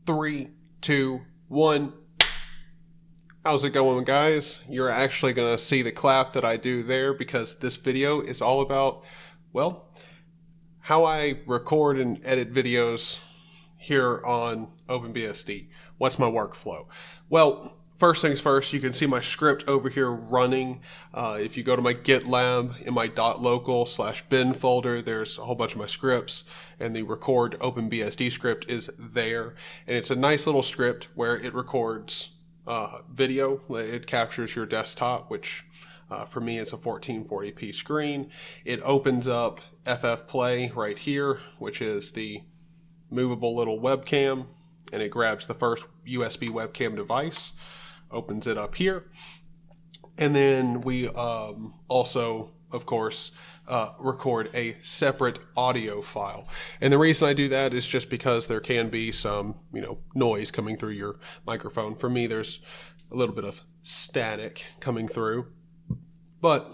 3, 2, 1. How's it going, guys? You're actually going to see the clap that I do there because this video is all about, well, how I record and edit videos here on OpenBSD. What's my workflow? Well, first things first, you can see my script over here running. If you go to my GitLab in my .local/bin folder, there's a whole bunch of my scripts, and the record OpenBSD script is there. And it's a nice little script where it records video. It captures your desktop, which for me it's a 1440p screen. It opens up FF Play right here, which is the movable little webcam, and it grabs the first USB webcam device, opens it up here, and then we also, of course, record a separate audio file. And the reason I do that is just because there can be some, noise coming through your microphone. For me, there's a little bit of static coming through, but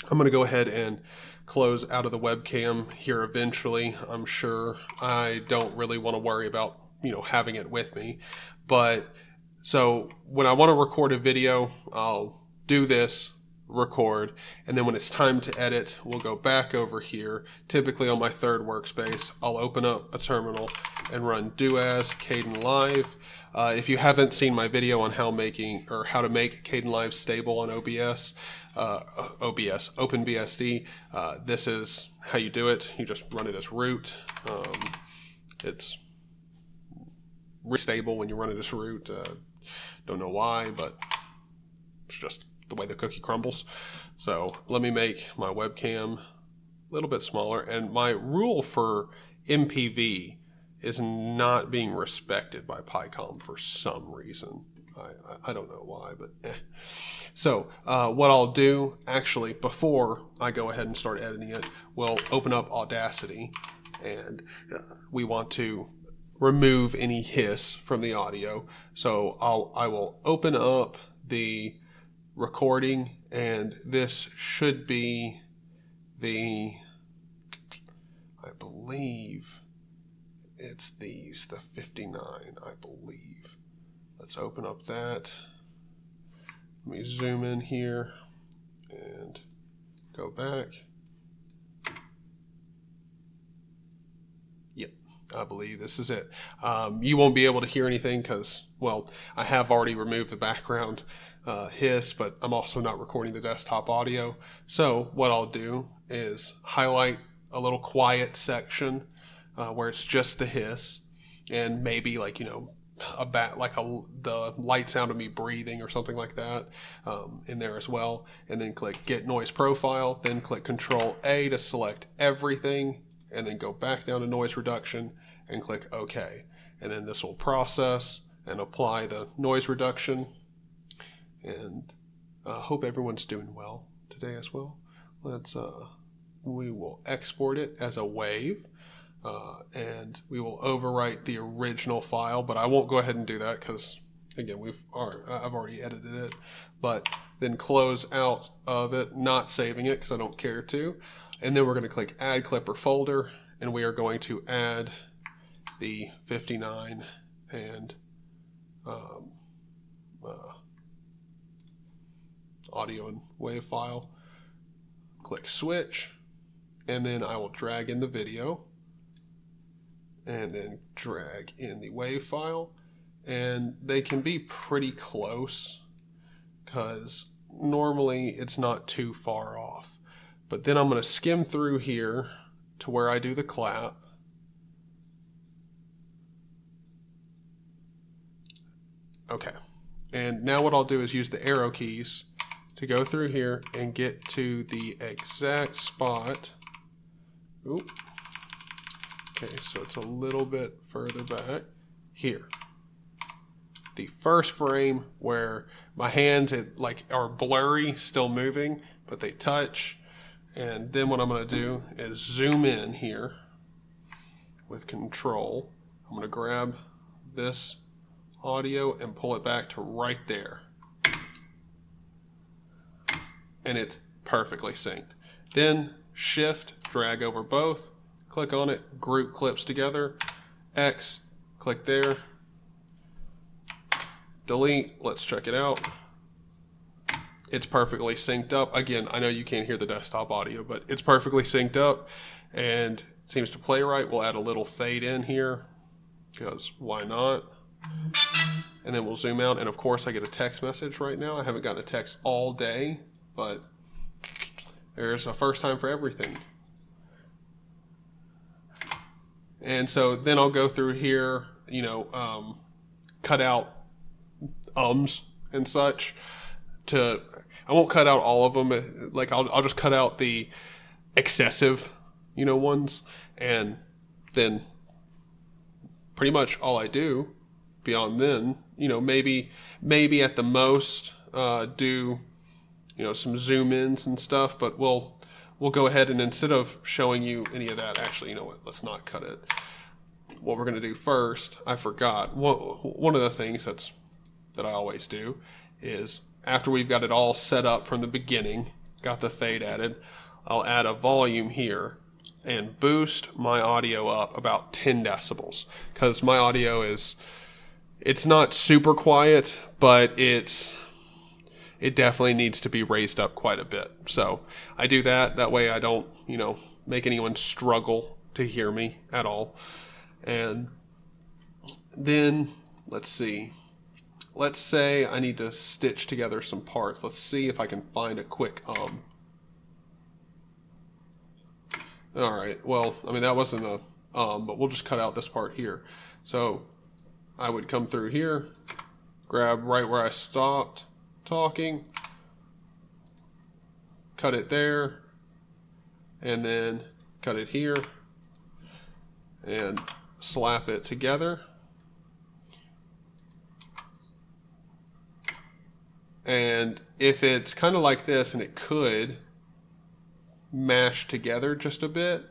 I'm going to go ahead and close out of the webcam here eventually. I'm sure I don't really want to worry about, having it with me. But so when I want to record a video, I'll do this, record, and then when it's time to edit, we'll go back over here. Typically on my third workspace, I'll open up a terminal and run do as Kdenlive. If you haven't seen my video on how to make Kdenlive stable on OpenBSD, this is how you do it. You just run it as root. It's stable when you run it as root. Don't know why, but it's just the way the cookie crumbles. So let me make my webcam a little bit smaller. And my rule for MPV is not being respected by PyCom for some reason. I don't know why, but So what I'll do, actually, before I go ahead and start editing it, we'll open up Audacity, and we want to remove any hiss from the audio. So I will open up the recording, and this should be I believe it's the 59, I believe. Let's open up that. Let me zoom in here and go back. Yep, I believe this is it. You won't be able to hear anything because, well, I have already removed the background hiss, but I'm also not recording the desktop audio. So what I'll do is highlight a little quiet section where it's just the hiss, and maybe the light sound of me breathing or something like that in there as well. And then click Get Noise Profile, then click Control A to select everything, and then go back down to Noise Reduction and click OK. And then this will process and apply the noise reduction. And hope everyone's doing well today as well. We will export it as a wave, and we will overwrite the original file, but I won't go ahead and do that because, again, I've already edited it. But then close out of it, not saving it because I don't care to. And then we're going to click Add Clip or Folder, and we are going to add the 59 and audio and wave file. Click Switch, and then I will drag in the video and then drag in the wave file, and they can be pretty close because normally it's not too far off. But then I'm going to skim through here to where I do the clap. Okay, and now what I'll do is use the arrow keys to go through here and get to the exact spot. Oop. Okay, so it's a little bit further back here. The first frame where my hands are blurry, still moving, but they touch. And then what I'm going to do is zoom in here with Control. I'm going to grab this audio and pull it back to right there. And it's perfectly synced. Then Shift, drag over both, click on it, group clips together, X, click there, delete. Let's check it out. It's perfectly synced up. Again, I know you can't hear the desktop audio, but it's perfectly synced up and it seems to play right. We'll add a little fade in here because why not? And then we'll zoom out, and of course I get a text message right now. I haven't gotten a text all day, but there's a first time for everything. And so then I'll go through here, you know, cut out ums and such. I won't cut out all of them. Like I'll just cut out the excessive, you know, ones, and then pretty much all I do beyond then, you know, maybe at the most do, you know, some zoom ins and stuff, but we'll go ahead and instead of showing you any of that, actually, you know what, let's not cut it. What we're going to do first, I forgot, one of the things that I always do is after we've got it all set up from the beginning, got the fade added, I'll add a volume here and boost my audio up about 10 decibels because my audio it's not super quiet, but it definitely needs to be raised up quite a bit. So I do that way I don't, you know, make anyone struggle to hear me at all. And then let's see. Let's say I need to stitch together some parts. Let's see if I can find a quick All right. Well, I mean that wasn't a but we'll just cut out this part here. So I would come through here, grab right where I stopped talking, cut it there, and then cut it here, and slap it together. And if it's kind of like this, and it could mash together just a bit,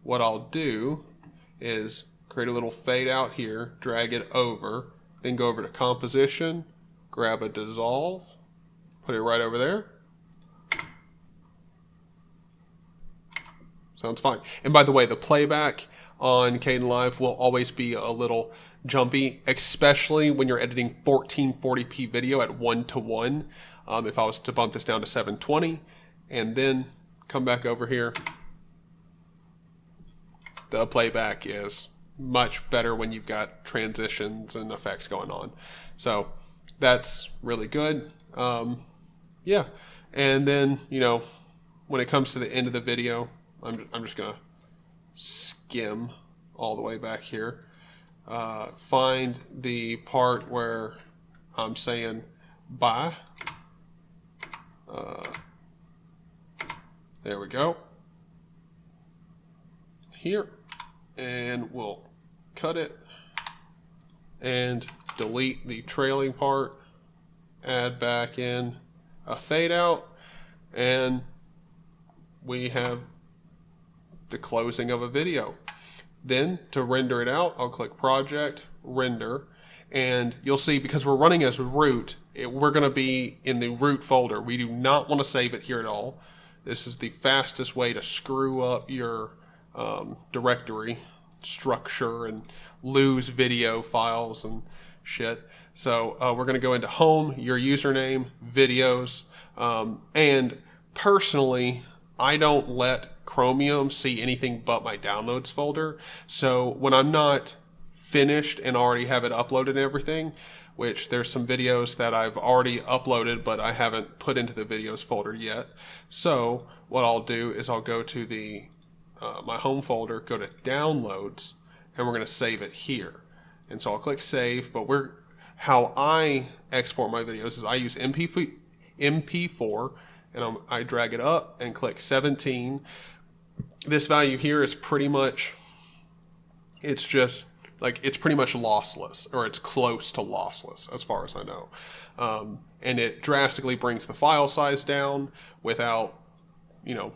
what I'll do is create a little fade out here, drag it over, then go over to composition, grab a dissolve, put it right over there. Sounds fine. And by the way, the playback on Kdenlive will always be a little jumpy, especially when you're editing 1440p video at 1:1. If I was to bump this down to 720 and then come back over here, the playback is much better when you've got transitions and effects going on. So that's really good. Yeah. And then, you know, when it comes to the end of the video, I'm just going to skim all the way back here. Find the part where I'm saying bye. There we go. Here. And we'll cut it and delete the trailing part, add back in a fade out, and we have the closing of a video. Then to render it out, I'll click Project, Render, and you'll see because we're running as root, we're going to be in the root folder. We do not want to save it here at all. This is the fastest way to screw up your directory structure and lose video files and shit. So we're going to go into Home, your username, Videos, and personally, I don't let Chromium see anything but my downloads folder. So when I'm not finished and already have it uploaded and everything, which there's some videos that I've already uploaded but I haven't put into the videos folder yet. So what I'll do is I'll go to the my home folder, go to downloads, and we're going to save it here. And so I'll click save, but how I export my videos is I use MP4 and I drag it up and click 17. This value here is pretty much, it's just like, it's pretty much lossless, or it's close to lossless as far as I know. And it drastically brings the file size down without, you know,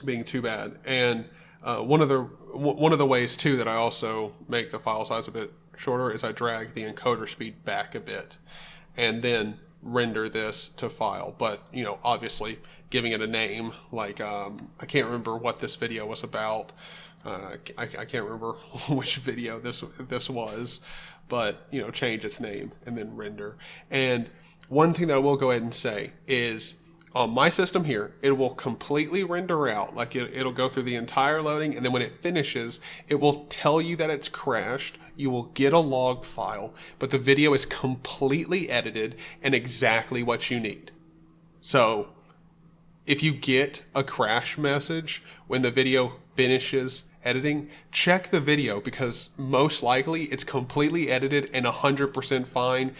being too bad. And one of the ways too that I also make the file size a bit shorter is I drag the encoder speed back a bit and then render this to file. But, you know, obviously giving it a name, like I can't remember what this video was about. I can't remember which video this was, but you know, change its name and then render. And one thing that I will go ahead and say is, on my system here, it will completely render out, like it'll go through the entire loading, and then when it finishes, it will tell you that it's crashed. You will get a log file, but the video is completely edited and exactly what you need. So if you get a crash message when the video finishes editing, check the video, because most likely it's completely edited and 100% fine.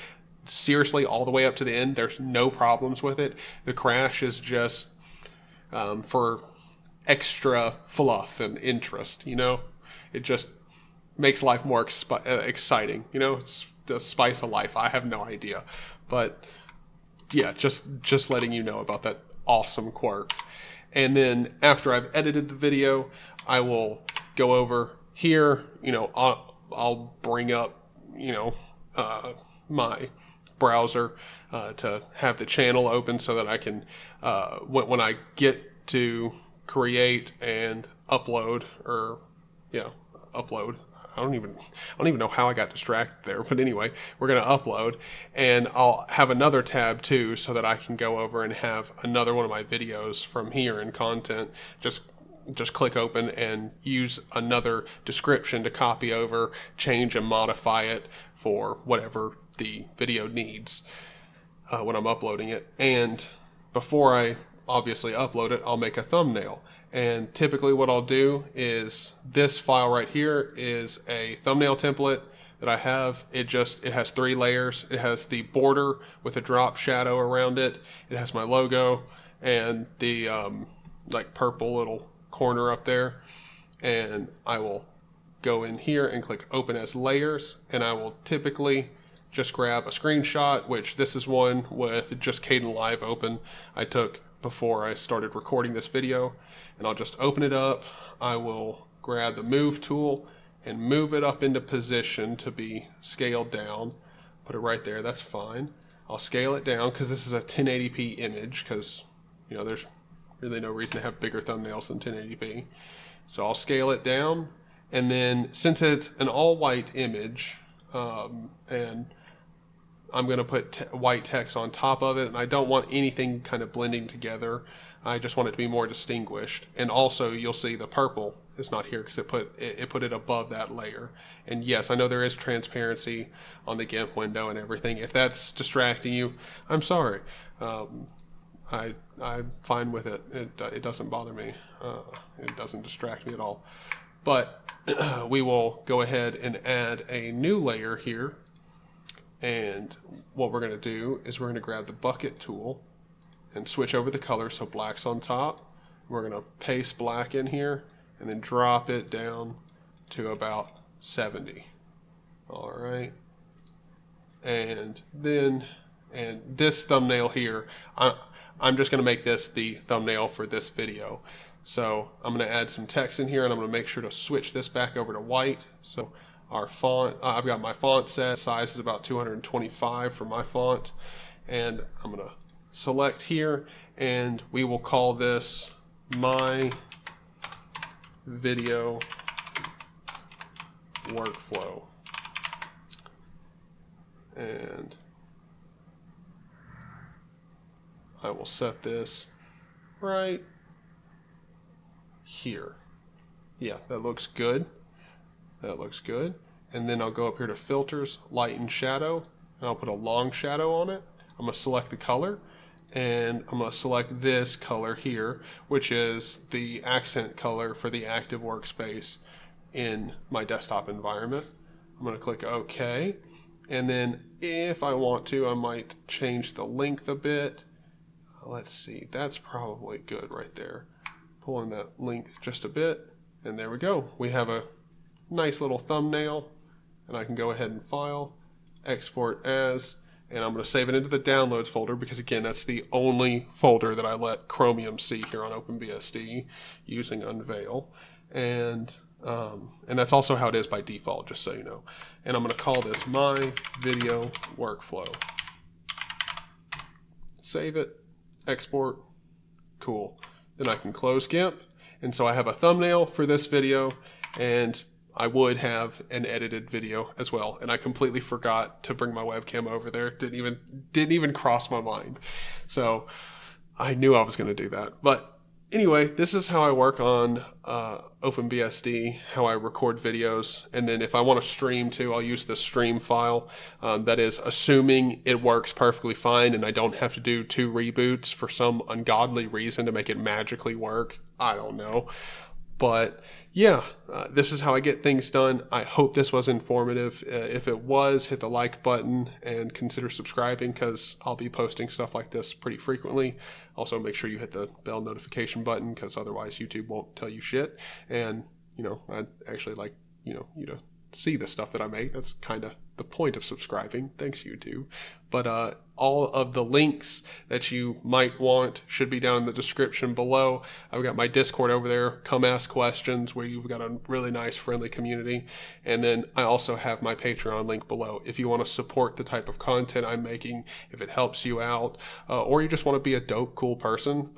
Seriously, all the way up to the end, there's no problems with it. The crash is just for extra fluff and interest, you know? It just makes life more exciting, you know? It's the spice of life. I have no idea. But yeah, just letting you know about that awesome quirk. And then after I've edited the video, I will go over here, you know, I'll bring up, you know, my browser to have the channel open so that I can, when I get to create and upload, or yeah, upload. I don't even know how I got distracted there, but anyway, we're going to upload, and I'll have another tab too so that I can go over and have another one of my videos from here in content. Just click open and use another description to copy over, change and modify it for whatever the video needs when I'm uploading it. And before I obviously upload it, I'll make a thumbnail. And typically what I'll do is, this file right here is a thumbnail template that I have. It has 3 layers. It has the border with a drop shadow around it. It has my logo and the like purple little corner up there. And I will go in here and click open as layers, and I will typically just grab a screenshot, which this is one with just Kdenlive open I took before I started recording this video, and I'll just open it up. I will grab the move tool and move it up into position to be scaled down. Put it right there, that's fine. I'll scale it down because this is a 1080p image, because you know, there's really no reason to have bigger thumbnails than 1080p. So I'll scale it down, and then since it's an all white image, and I'm going to put white text on top of it, and I don't want anything kind of blending together. I just want it to be more distinguished. And also, you'll see the purple is not here because it put it above that layer. And yes, I know there is transparency on the GIMP window and everything. If that's distracting you, I'm sorry. I'm fine with it. It doesn't bother me. It doesn't distract me at all. But we will go ahead and add a new layer here. And what we're going to do is we're going to grab the bucket tool and switch over the color so black's on top. We're going to paste black in here and then drop it down to about 70. All right. And this thumbnail here, I'm just going to make this the thumbnail for this video. So I'm going to add some text in here, and I'm going to make sure to switch this back over to white. So our font, I've got my font set, size is about 225 for my font, and I'm going to select here, and we will call this my video workflow. And I will set this right here. Yeah, that looks good. That looks good. And then I'll go up here to filters, light and shadow, and I'll put a long shadow on it. I'm going to select the color, and I'm going to select this color here, which is the accent color for the active workspace in my desktop environment. I'm going to click OK. And then if I want to, I might change the length a bit. Let's see, that's probably good right there. Pulling that length just a bit, and there we go. We have a nice little thumbnail, and I can go ahead and file, export as, and I'm going to save it into the downloads folder because, again, that's the only folder that I let Chromium see here on OpenBSD using Unveil. And that's also how it is by default, just so you know. And I'm going to call this my video workflow. Save it, export, cool. Then I can close GIMP. And so I have a thumbnail for this video, and I would have an edited video as well. And I completely forgot to bring my webcam over there. Didn't even cross my mind. So I knew I was going to do that. But anyway, this is how I work on OpenBSD, how I record videos. And then if I want to stream too, I'll use the stream file. That is assuming it works perfectly fine and I don't have to do 2 reboots for some ungodly reason to make it magically work. I don't know. But yeah, this is how I get things done. I hope this was informative. If it was, hit the like button and consider subscribing, because I'll be posting stuff like this pretty frequently. Also, make sure you hit the bell notification button, because otherwise YouTube won't tell you shit. And, I'd actually like, you to see the stuff that I make. That's kind of the point of subscribing. Thanks, YouTube. But all of the links that you might want should be down in the description below. I've got my Discord over there. Come ask questions, where you've got a really nice, friendly community. And then I also have my Patreon link below. If you want to support the type of content I'm making, if it helps you out, or you just want to be a dope, cool person,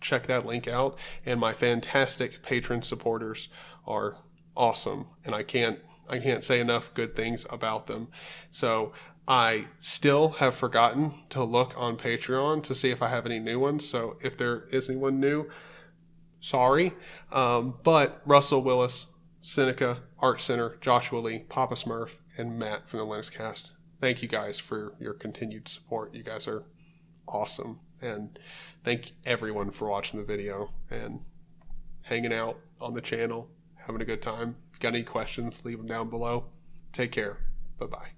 check that link out. And my fantastic patron supporters are awesome, and I can't say enough good things about them. So I still have forgotten to look on Patreon to see if I have any new ones. So if there is anyone new, sorry. But Russell Willis, Seneca, Art Center, Joshua Lee, Papa Smurf, and Matt from the Linux Cast, thank you guys for your continued support. You guys are awesome. And thank everyone for watching the video and hanging out on the channel, having a good time. If you got any questions, leave them down below. Take care. Bye-bye.